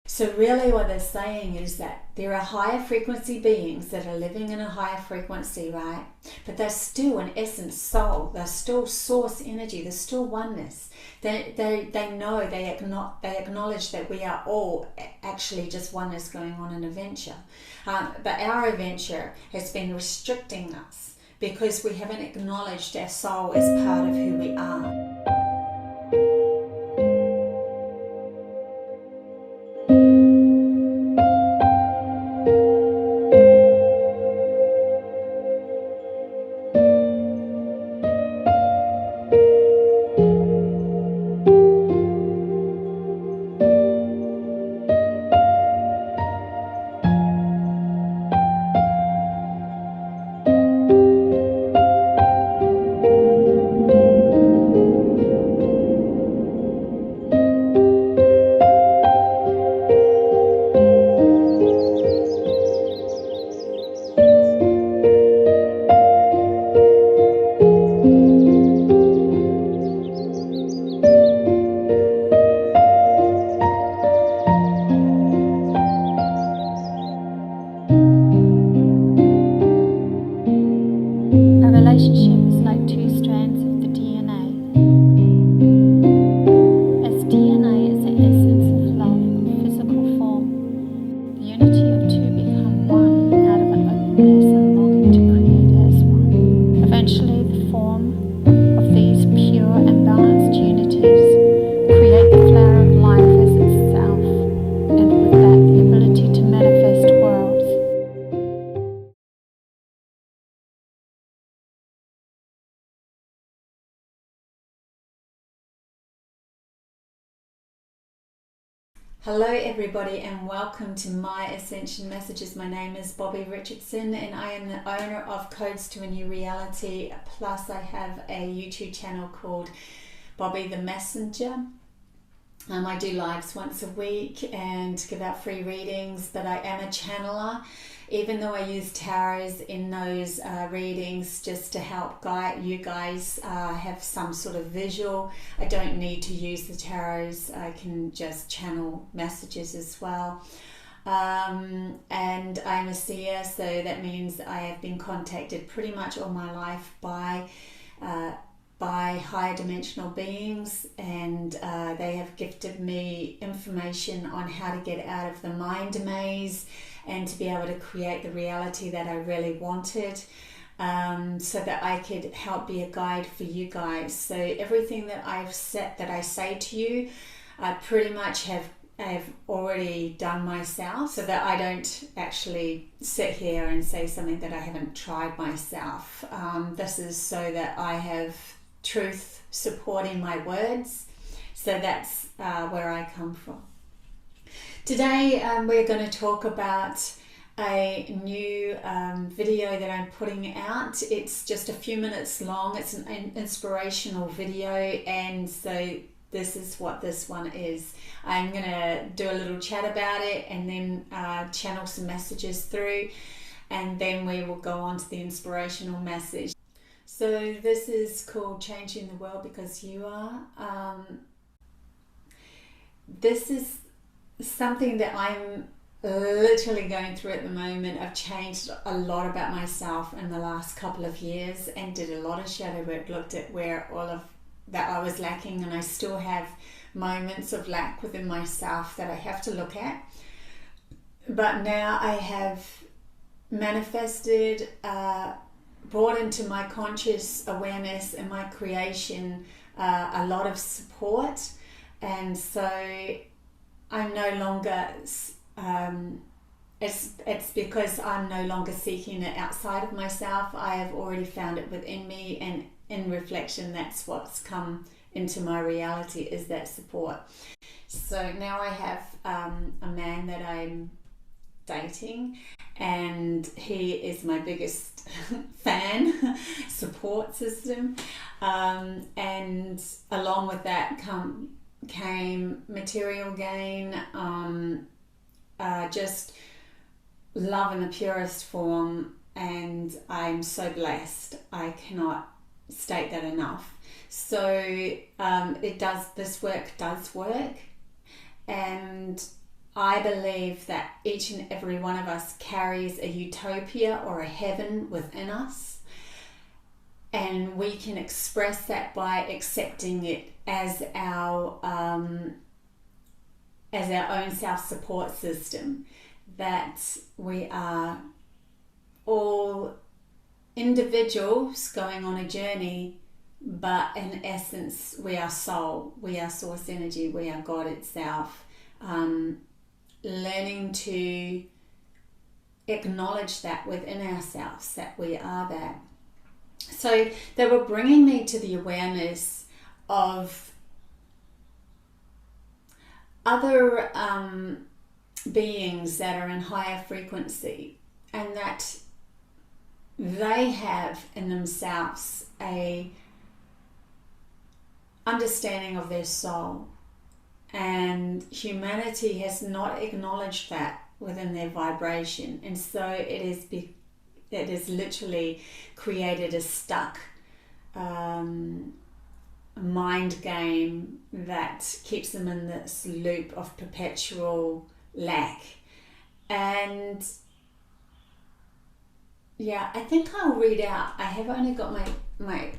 So really what they're saying is that there are higher frequency beings that are living in a higher frequency, right? But they're still in essence soul. They're still source energy. They're still oneness. They know, they acknowledge that we are all actually just oneness going on an adventure. But our adventure has been restricting us because we haven't acknowledged our soul as part of who we are. Hello everybody and welcome to my Ascension Messages. My name is Bobbie Richardson and I am the owner of Codes to a New Reality. Plus I have a YouTube channel called Bobbie the Messenger. I do lives once a week and give out free readings, but I am a channeler, even though I use tarots in those readings just to help guide you guys have some sort of visual. I don't need to use the tarots, I can just channel messages as well. And I'm a seer, so that means I have been contacted pretty much all my life by higher dimensional beings, and they have gifted me information on how to get out of the mind maze and to be able to create the reality that I really wanted, so that I could help be a guide for you guys. So everything that I say to you, I pretty much have already done myself, so that I don't actually sit here and say something that I haven't tried myself. This is so that I have truth supporting my words, so that's where I come from. Today we're going to talk about a new video that I'm putting out. It's just a few minutes long. It's an inspirational video, and so this is what this one is. I'm going to do a little chat about it and then channel some messages through, and then we will go on to the inspirational message. So this is called Changing the World Because You Are. This is something that I'm literally going through at the moment. I've changed a lot about myself in the last couple of years and did a lot of shadow work, looked at where all of that I was lacking, and I still have moments of lack within myself that I have to look at. But now I have manifested, brought into my conscious awareness and my creation a lot of support, and so I'm no longer it's because I'm no longer seeking it outside of myself. I have already found it within me, and in reflection that's what's come into my reality, is that support. So now I have a man that I'm dating, and he is my biggest fan, support system, and along with that came material gain, just love in the purest form, and I'm so blessed. I cannot state that enough. So this work does work, and I believe that each and every one of us carries a utopia or a heaven within us, and we can express that by accepting it as our own self-support system, that we are all individuals going on a journey, but in essence we are soul, we are source energy, we are God itself. Learning to acknowledge that within ourselves, that we are that. So they were bringing me to the awareness of other beings that are in higher frequency, and that they have in themselves a understanding of their soul, and humanity has not acknowledged that within their vibration, and so it has literally created a stuck mind game that keeps them in this loop of perpetual lack. And yeah, I think I'll read out. I have only got my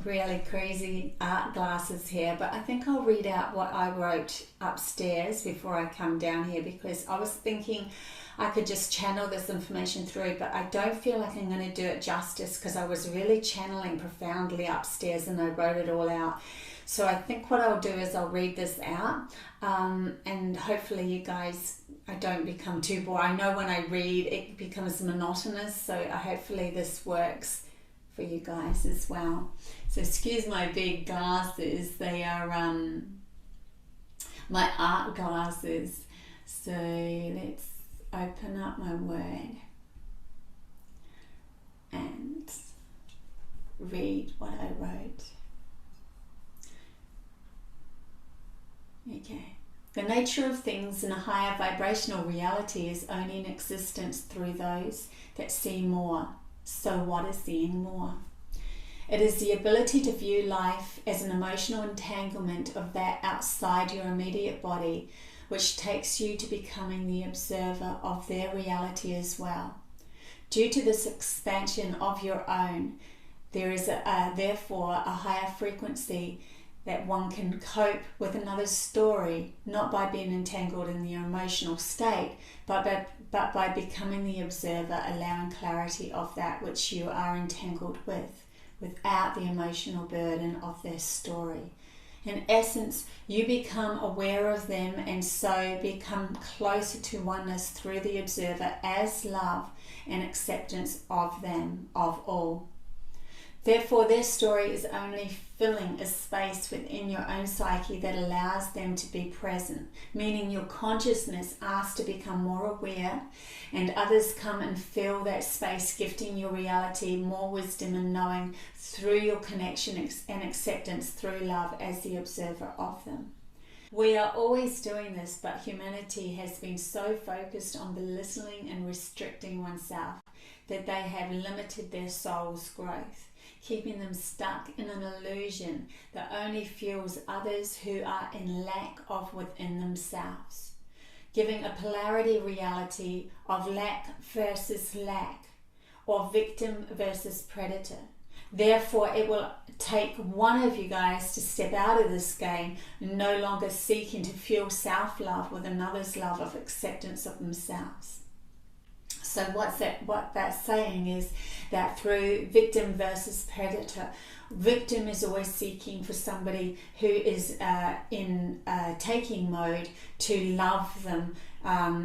really crazy art glasses here, but I think I'll read out what I wrote upstairs before I come down here, because I was thinking I could just channel this information through, but I don't feel like I'm going to do it justice, because I was really channeling profoundly upstairs and I wrote it all out. So I think what I'll do is I'll read this out, and hopefully you guys, I don't become too bored. I know when I read it becomes monotonous, so hopefully this works for you guys as well. So excuse my big glasses, they are my art glasses. So let's open up my word and read what I wrote. Okay. The nature of things in a higher vibrational reality is only in existence through those that see more. So what is seeing more? It is the ability to view life as an emotional entanglement of that outside your immediate body, which takes you to becoming the observer of their reality as well. Due to this expansion of your own, there is therefore a higher frequency that one can cope with another's story, not by being entangled in your emotional state, but by becoming the observer, allowing clarity of that which you are entangled with, without the emotional burden of their story. In essence, you become aware of them and so become closer to oneness through the observer as love and acceptance of them, of all. Therefore, their story is only filling a space within your own psyche that allows them to be present, meaning your consciousness asks to become more aware, and others come and fill that space, gifting your reality more wisdom and knowing through your connection and acceptance through love as the observer of them. We are always doing this, but humanity has been so focused on belittling and restricting oneself that they have limited their soul's growth, keeping them stuck in an illusion that only fuels others who are in lack of within themselves, giving a polarity reality of lack versus lack, or victim versus predator. Therefore, it will take one of you guys to step out of this game, no longer seeking to fuel self-love with another's love of acceptance of themselves. So what that's saying is that through victim versus predator, victim is always seeking for somebody who is in taking mode to love them,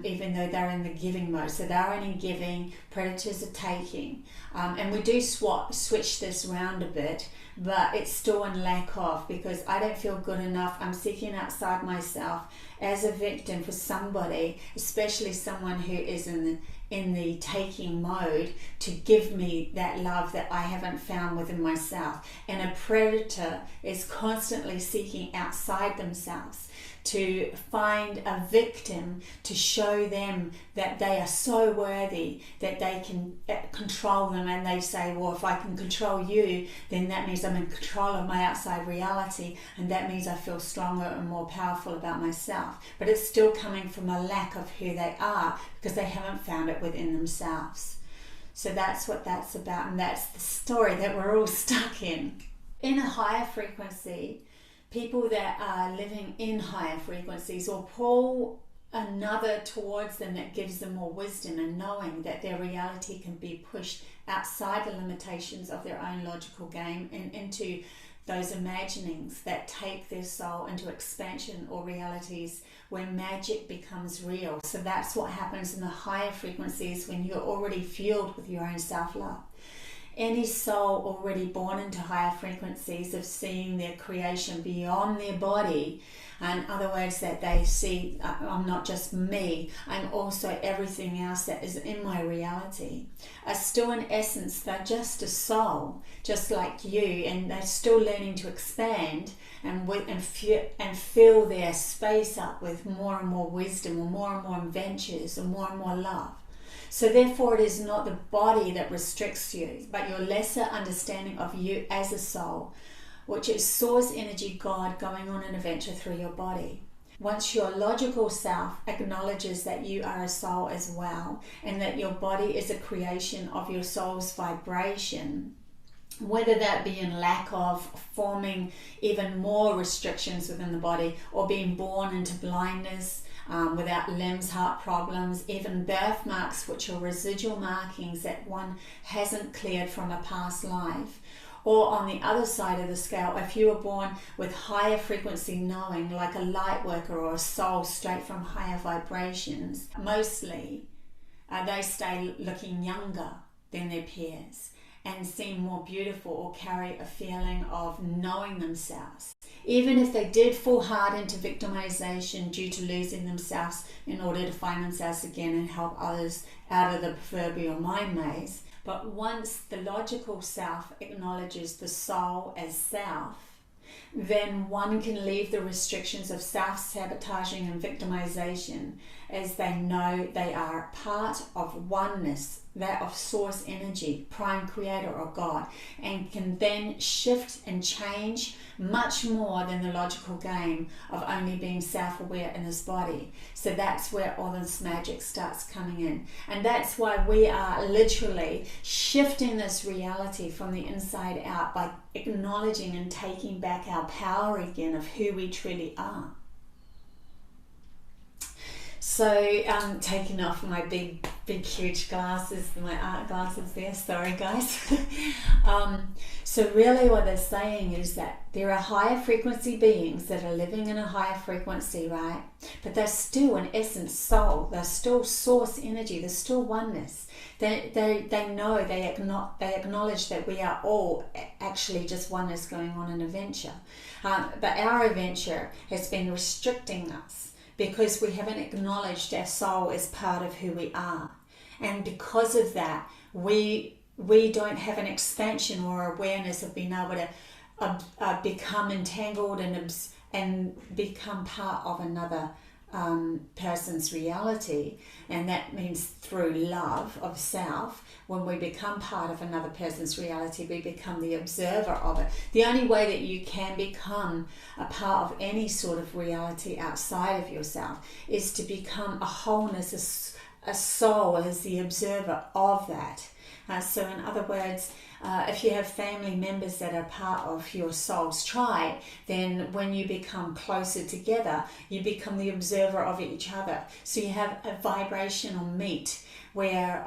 even though they're in the giving mode. So they're only giving, predators are taking. And we do switch this around a bit, but it's still in lack of, because I don't feel good enough. I'm seeking outside myself as a victim for somebody, especially someone who is in the taking mode, to give me that love that I haven't found within myself. And a predator is constantly seeking outside themselves to find a victim to show them that they are so worthy that they can control them, and they say, well, if I can control you, then that means I'm in control of my outside reality, and that means I feel stronger and more powerful about myself. But it's still coming from a lack of who they are, because they haven't found it within themselves. So that's what that's about, and that's the story that we're all stuck in. In a higher frequency, people that are living in higher frequencies will pull another towards them that gives them more wisdom and knowing that their reality can be pushed outside the limitations of their own logical game and into those imaginings that take their soul into expansion or realities where magic becomes real. So that's what happens in the higher frequencies when you're already fueled with your own self-love. Any soul already born into higher frequencies of seeing their creation beyond their body, in other words, that they see, I'm not just me, I'm also everything else that is in my reality, are still in essence, they're just a soul, just like you, and they're still learning to expand and fill their space up with more and more wisdom, or more and more adventures, or more love. So therefore it is not the body that restricts you, but your lesser understanding of you as a soul, which is source energy God going on an adventure through your body. Once your logical self acknowledges that you are a soul as well, and that your body is a creation of your soul's vibration, whether that be in lack of forming even more restrictions within the body, or being born into blindness, without limbs, heart problems, even birthmarks, which are residual markings that one hasn't cleared from a past life. Or on the other side of the scale, if you were born with higher frequency knowing, like a light worker or a soul straight from higher vibrations, mostly they stay looking younger than their peers and seem more beautiful, or carry a feeling of knowing themselves. Even if they did fall hard into victimization due to losing themselves in order to find themselves again and help others out of the proverbial mind maze. But once the logical self acknowledges the soul as self, then one can leave the restrictions of self-sabotaging and victimization, as they know they are part of oneness, that of source energy, prime creator or God, and can then shift and change much more than the logical game of only being self-aware in this body. So that's where all this magic starts coming in. And that's why we are literally shifting this reality from the inside out by acknowledging and taking back our power again of who we truly are. So taking off my big huge glasses, my art glasses there, sorry guys. So really what they're saying is that there are higher frequency beings that are living in a higher frequency, right? But they're still in essence soul, they're still source energy, they're still oneness. They know, they acknowledge that we are all actually just oneness going on an adventure. But our adventure has been restricting us, because we haven't acknowledged our soul as part of who we are. And because of that, we don't have an expansion or awareness of being able to become entangled and become part of another person's reality. And that means through love of self. When we become part of another person's reality, we become the observer of it. The only way that you can become a part of any sort of reality outside of yourself is to become a wholeness, a soul as the observer of that. So in other words, if you have family members that are part of your soul's tribe, then when you become closer together, you become the observer of each other. So you have a vibrational meet where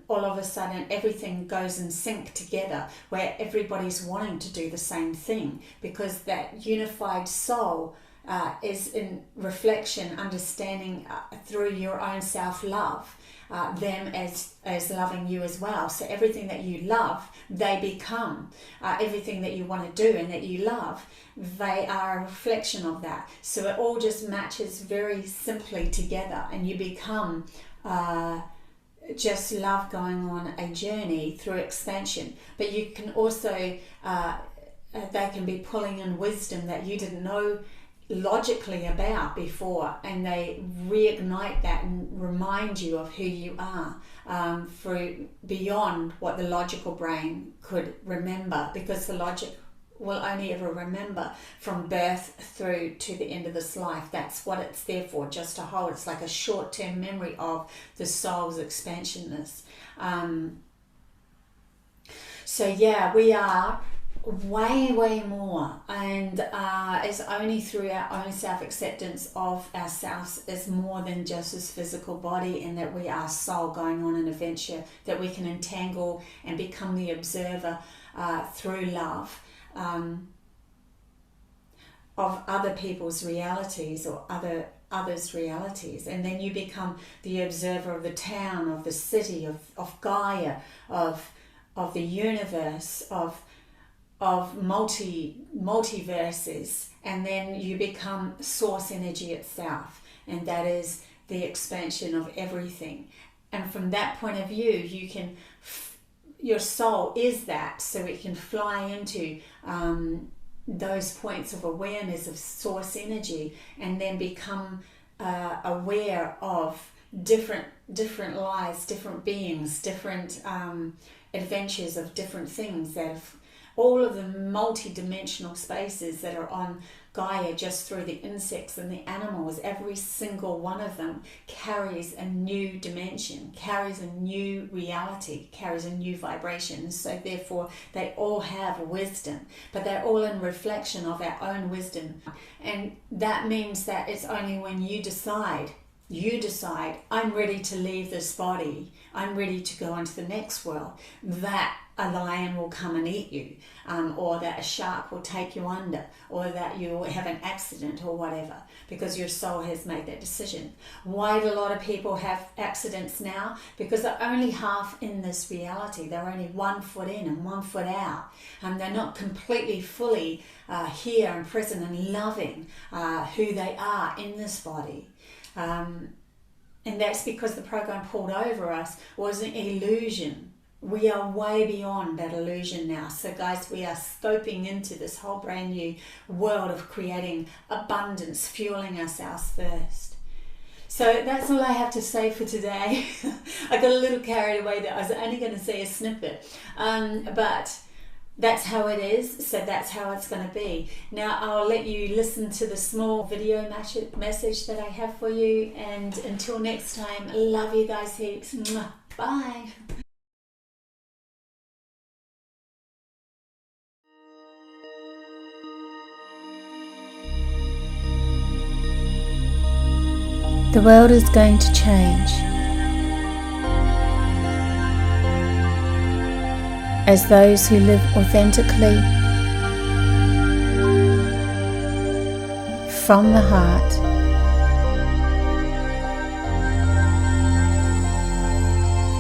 all of a sudden everything goes in sync together, where everybody's wanting to do the same thing, because that unified soul is in reflection, understanding through your own self-love, them as loving you as well. So everything that you love, they become. Everything that you want to do and that you love, they are a reflection of that. So it all just matches very simply together, and you become just love going on a journey through expansion. But you can also, they can be pulling in wisdom that you didn't know logically about before, and they reignite that and remind you of who you are, through beyond what the logical brain could remember, because the logic will only ever remember from birth through to the end of this life. That's what it's there for, just to hold. It's like a short-term memory of the soul's expansionness. So yeah, we are way more, and it's only through our own self-acceptance of ourselves as more than just this physical body, and that we are soul going on an adventure, that we can entangle and become the observer through love of other people's realities, or others' realities, and then you become the observer of the town, of the city, of Gaia, of the universe, of multiverses, and then you become source energy itself, and that is the expansion of everything. And from that point of view, you can, your soul is that, so it can fly into those points of awareness of source energy, and then become aware of different lives, different beings, different adventures of different things, that have all of the multi-dimensional spaces that are on Gaia, just through the insects and the animals. Every single one of them carries a new dimension, carries a new reality, carries a new vibration. So therefore they all have wisdom, but they're all in reflection of our own wisdom. And that means that it's only when you decide, I'm ready to leave this body, I'm ready to go into the next world, that a lion will come and eat you, or that a shark will take you under, or that you'll have an accident or whatever, because your soul has made that decision. Why do a lot of people have accidents now? Because they're only half in this reality. They're only 1 foot in and 1 foot out, and they're not completely fully here and present and loving who they are in this body. And that's because the program pulled over us was an illusion. We are way beyond that illusion now. So guys, we are scoping into this whole brand new world of creating abundance, fueling ourselves first. So that's all I have to say for today. I got a little carried away there. I was only going to say a snippet, but that's how it is, so that's how it's going to be. Now I'll let you listen to the small video message that I have for you, and until next time, love you guys heaps. Bye. The world is going to change. As those who live authentically from the heart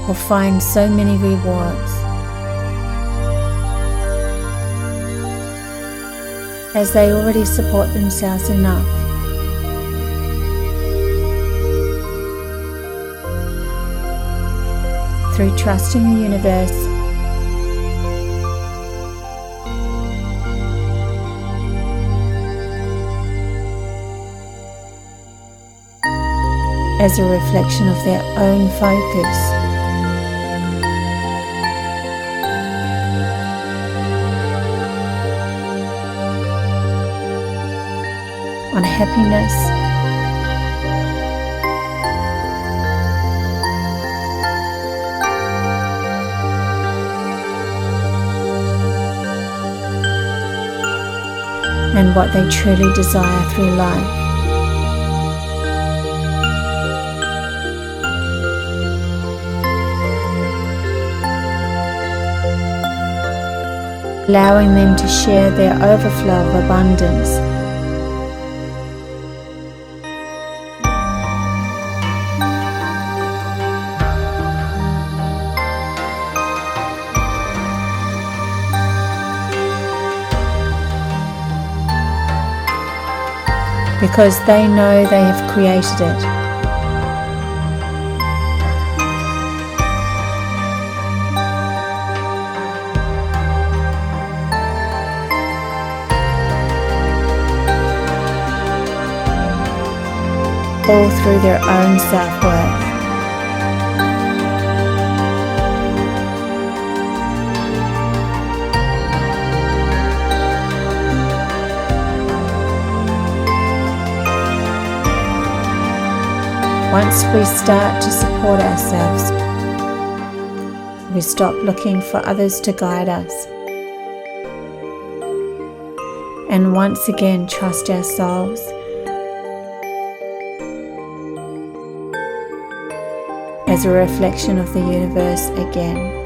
will find so many rewards, as they already support themselves enough through trusting the universe as a reflection of their own focus on happiness, and what they truly desire through life. Allowing them to share their overflow of abundance because they know they have created it. all through their own self-worth. Once we start to support ourselves, we stop looking for others to guide us, and once again trust our souls as a reflection of the universe again.